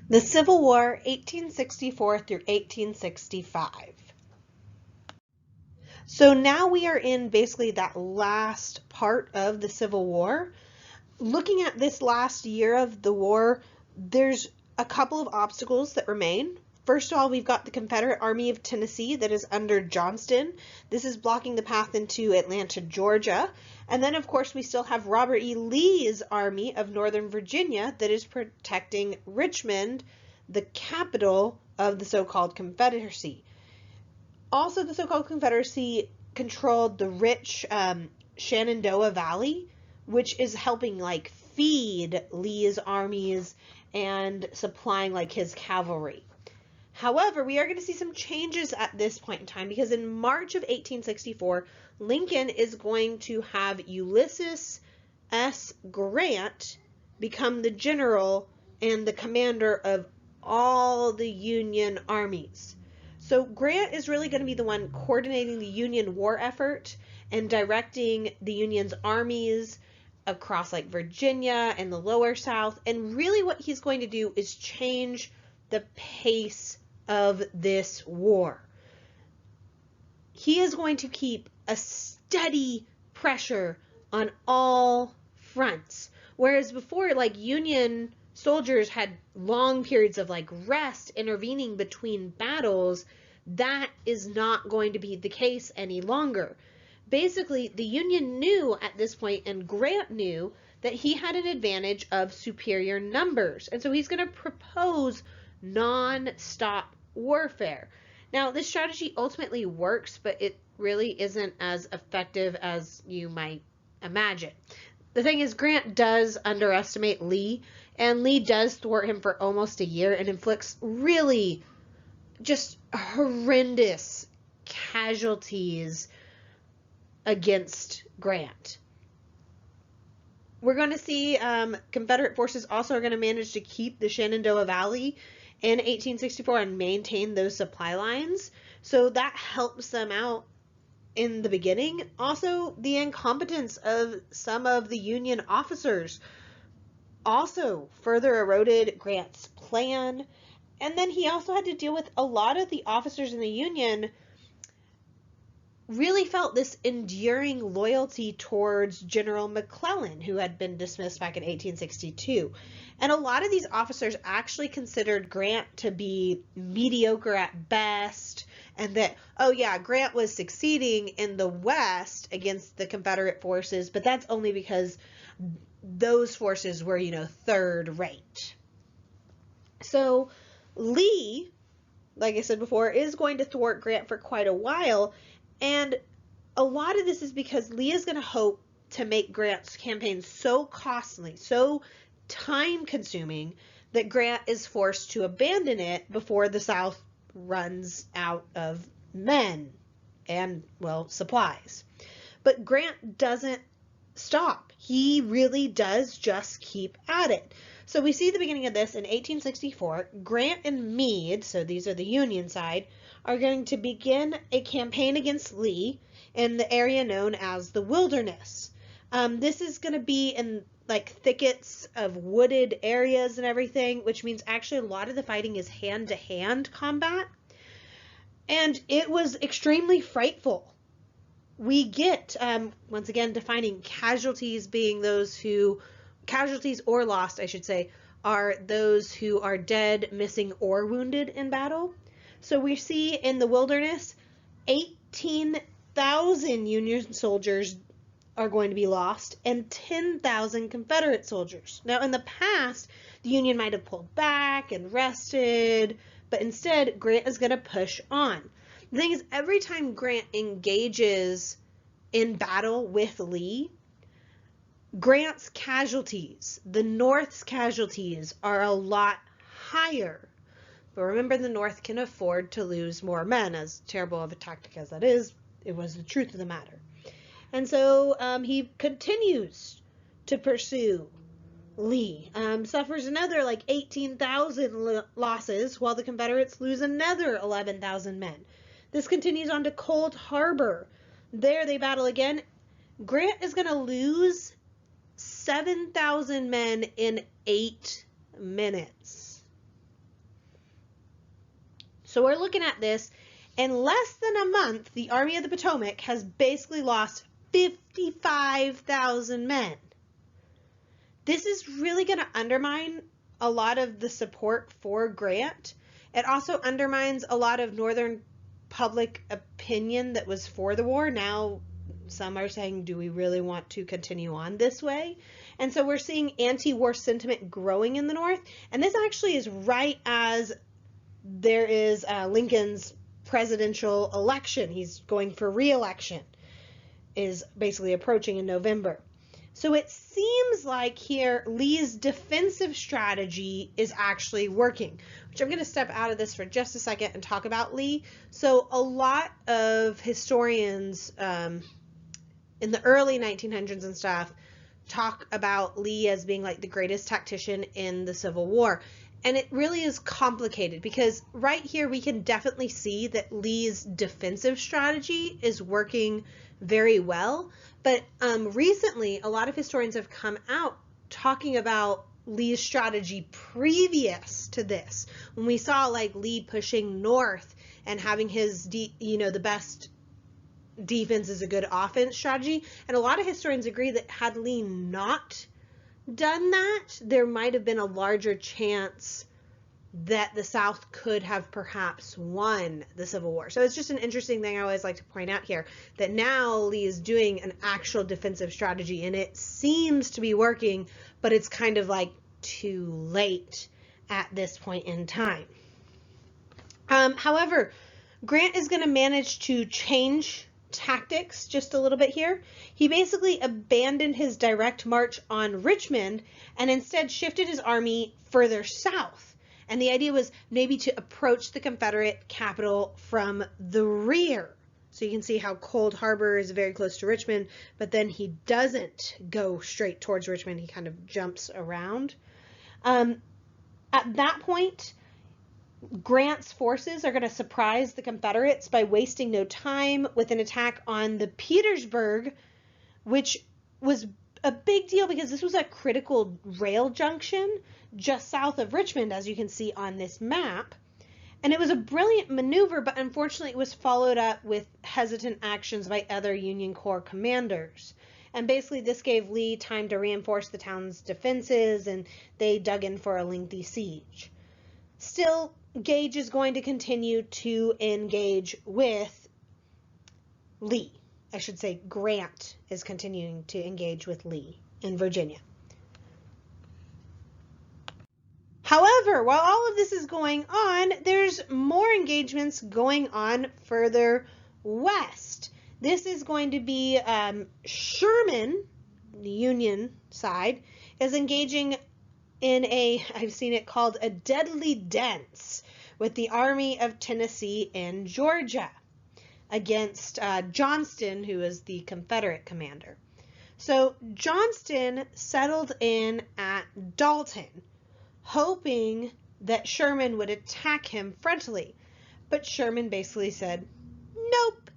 The Civil War, 1864 through 1865. So now we are in basically that last part of the Civil War. Looking at this last year of the war, there's a couple of obstacles that remain. First of all, we've got the Confederate Army of Tennessee that is under Johnston. This is blocking the path into Atlanta, Georgia. And then, of course, we still have Robert E. Lee's Army of Northern Virginia that is protecting Richmond, the capital of the so-called Confederacy. Also, the so-called Confederacy controlled the rich Shenandoah Valley, which is helping like feed Lee's armies and supplying like his cavalry. However, we are going to see some changes at this point in time because in March of 1864, Lincoln is going to have Ulysses S. Grant become the general and the commander of all the Union armies. So Grant is really going to be the one coordinating the Union war effort and directing the Union's armies across like Virginia and the lower South. And really what he's going to do is change the pace of this war. He is going to keep a steady pressure on all fronts. Whereas before, like Union soldiers had long periods of like rest intervening between battles, that is not going to be the case any longer. Basically, the Union knew at this point, and Grant knew, that he had an advantage of superior numbers. And so he's going to propose non-stop warfare. Now, this strategy ultimately works, but it really isn't as effective as you might imagine. The thing is, Grant does underestimate Lee, and Lee does thwart him for almost a year and inflicts really just horrendous casualties against Grant. We're going to see Confederate forces also are going to manage to keep the Shenandoah Valley in 1864 and maintain those supply lines. So that helps them out in the beginning. Also, the incompetence of some of the Union officers also further eroded Grant's plan. And then he also had to deal with a lot of the officers in the Union really felt this enduring loyalty towards General McClellan, who had been dismissed back in 1862. And a lot of these officers actually considered Grant to be mediocre at best, and that, oh yeah, Grant was succeeding in the West against the Confederate forces, but that's only because those forces were, third rate. So Lee, like I said before, is going to thwart Grant for quite a while. And a lot of this is because Lee is going to hope to make Grant's campaign so costly, so time-consuming, that Grant is forced to abandon it before the South runs out of men and, well, supplies. But Grant doesn't stop. He really does just keep at it. So we see the beginning of this in 1864. Grant and Meade, so these are the Union side, are going to begin a campaign against Lee in the area known as the Wilderness. This is going to be in like thickets of wooded areas and everything, which means actually a lot of the fighting is hand-to-hand combat. And it was extremely frightful. We get, once again, defining casualties being those who, casualties or lost, I should say, are those who are dead, missing, or wounded in battle. So we see in the Wilderness, 18,000 Union soldiers are going to be lost and 10,000 Confederate soldiers. Now, in the past, the Union might have pulled back and rested, but instead, Grant is going to push on. The thing is, every time Grant engages in battle with Lee, Grant's casualties, the North's casualties, are a lot higher. But remember, the North can afford to lose more men. As terrible of a tactic as that is, it was the truth of the matter. And so he continues to pursue Lee, suffers another like 18,000 losses, while the Confederates lose another 11,000 men. This continues on to Cold Harbor. There they battle again. Grant is going to lose 7,000 men in 8 minutes. So we're looking at this. In less than a month, the Army of the Potomac has basically lost 55,000 men. This is really going to undermine a lot of the support for Grant. It also undermines a lot of Northern public opinion that was for the war. Now, some are saying, do we really want to continue on this way? And so we're seeing anti-war sentiment growing in the North. And this actually is right as there is Lincoln's presidential election. He's going for re-election, is basically approaching in November. So it seems like here Lee's defensive strategy is actually working, which I'm going to step out of this for just a second and talk about Lee. So a lot of historians in the early 1900s and stuff talk about Lee as being like the greatest tactician in the Civil War. And it really is complicated because right here we can definitely see that Lee's defensive strategy is working very well. But recently, a lot of historians have come out talking about Lee's strategy previous to this. When we saw like Lee pushing north and having his, the best defense is a good offense strategy. And a lot of historians agree that had Lee not done that, there might have been a larger chance that the South could have perhaps won the Civil War. So it's just an interesting thing I always like to point out here, that now Lee is doing an actual defensive strategy and it seems to be working, but it's kind of like too late at this point in time. However, Grant is going to manage to change tactics just a little bit here. He basically abandoned his direct march on Richmond and instead shifted his army further south. And the idea was maybe to approach the Confederate capital from the rear. So you can see how Cold Harbor is very close to Richmond, but then he doesn't go straight towards Richmond. He kind of jumps around. At that point, Grant's forces are going to surprise the Confederates by wasting no time with an attack on the Petersburg, which was a big deal because this was a critical rail junction just south of Richmond, as you can see on this map. And it was a brilliant maneuver, but unfortunately it was followed up with hesitant actions by other Union Corps commanders. And basically this gave Lee time to reinforce the town's defenses, and they dug in for a lengthy siege. Still, Gage is going to continue to engage with Lee. I should say Grant is continuing to engage with Lee in Virginia. However, while all of this is going on, there's more engagements going on further west. This is going to be Sherman, the Union side, is engaging in I've seen it called a deadly dance with the Army of Tennessee in Georgia against Johnston, who is the Confederate commander. So Johnston settled in at Dalton, hoping that Sherman would attack him frontally. But Sherman basically said, nope.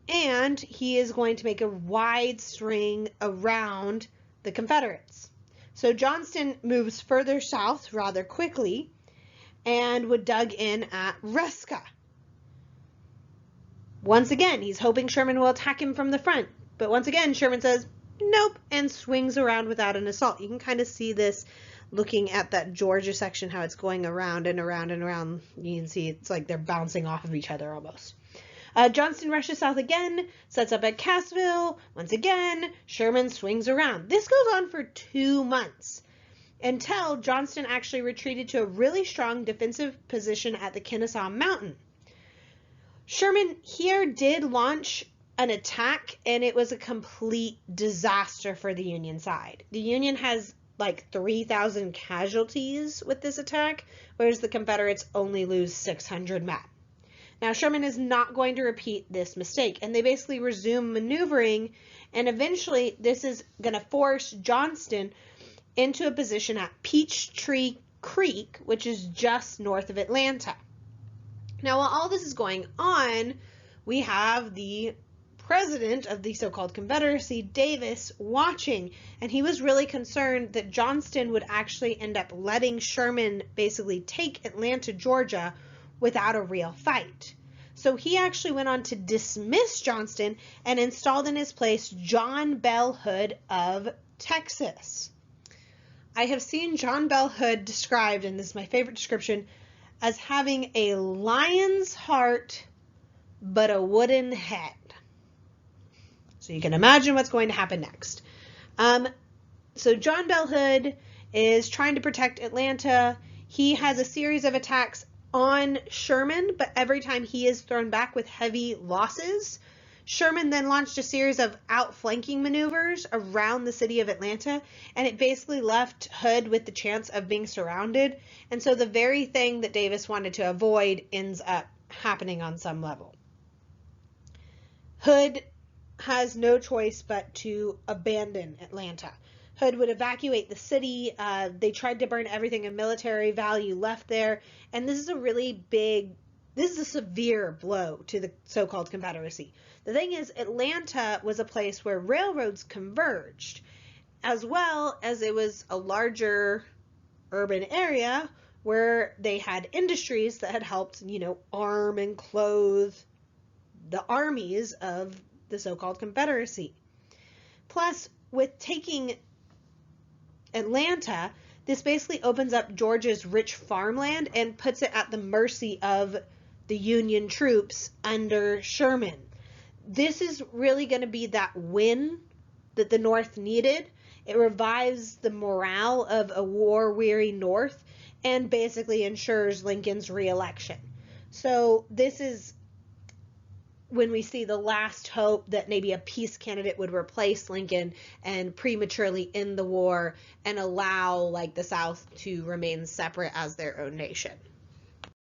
And he is going to make a wide swing around the Confederates. So Johnston moves further south rather quickly and would dug in at Ruska. Once again, he's hoping Sherman will attack him from the front. But once again, Sherman says, nope, and swings around without an assault. You can kind of see this looking at that Georgia section, how it's going around and around and around. You can see it's like they're bouncing off of each other almost. Johnston rushes south again, sets up at Cassville. Once again, Sherman swings around. This goes on for 2 months until Johnston actually retreated to a really strong defensive position at the Kennesaw Mountain. Sherman here did launch an attack, and it was a complete disaster for the Union side. The Union has like 3,000 casualties with this attack, whereas the Confederates only lose 600 men. Now, Sherman is not going to repeat this mistake, and they basically resume maneuvering, and eventually this is going to force Johnston into a position at Peachtree Creek, which is just north of Atlanta. Now, while all this is going on, we have the president of the so-called Confederacy, Davis, watching, and he was really concerned that Johnston would actually end up letting Sherman basically take Atlanta, Georgia, without a real fight. So he actually went on to dismiss Johnston and installed in his place John Bell Hood of Texas. I have seen John Bell Hood described, and this is my favorite description, as having a lion's heart but a wooden head. So you can imagine what's going to happen next. So John Bell Hood is trying to protect Atlanta. He has a series of attacks on Sherman, but every time he is thrown back with heavy losses. Sherman then launched a series of outflanking maneuvers around the city of Atlanta, and it basically left Hood with the chance of being surrounded. And so the very thing that Davis wanted to avoid ends up happening on some level. Hood has no choice but to abandon Atlanta. Hood would evacuate the city. They tried to burn everything of military value left there. And this is a severe blow to the so-called Confederacy. The thing is, Atlanta was a place where railroads converged, as well as it was a larger urban area where they had industries that had helped, arm and clothe the armies of the so-called Confederacy. Plus, with taking Atlanta, this basically opens up Georgia's rich farmland and puts it at the mercy of the Union troops under Sherman. This is really going to be that win that the North needed. It revives the morale of a war-weary North and basically ensures Lincoln's re-election. So this is when we see the last hope that maybe a peace candidate would replace Lincoln and prematurely end the war and allow the South to remain separate as their own nation.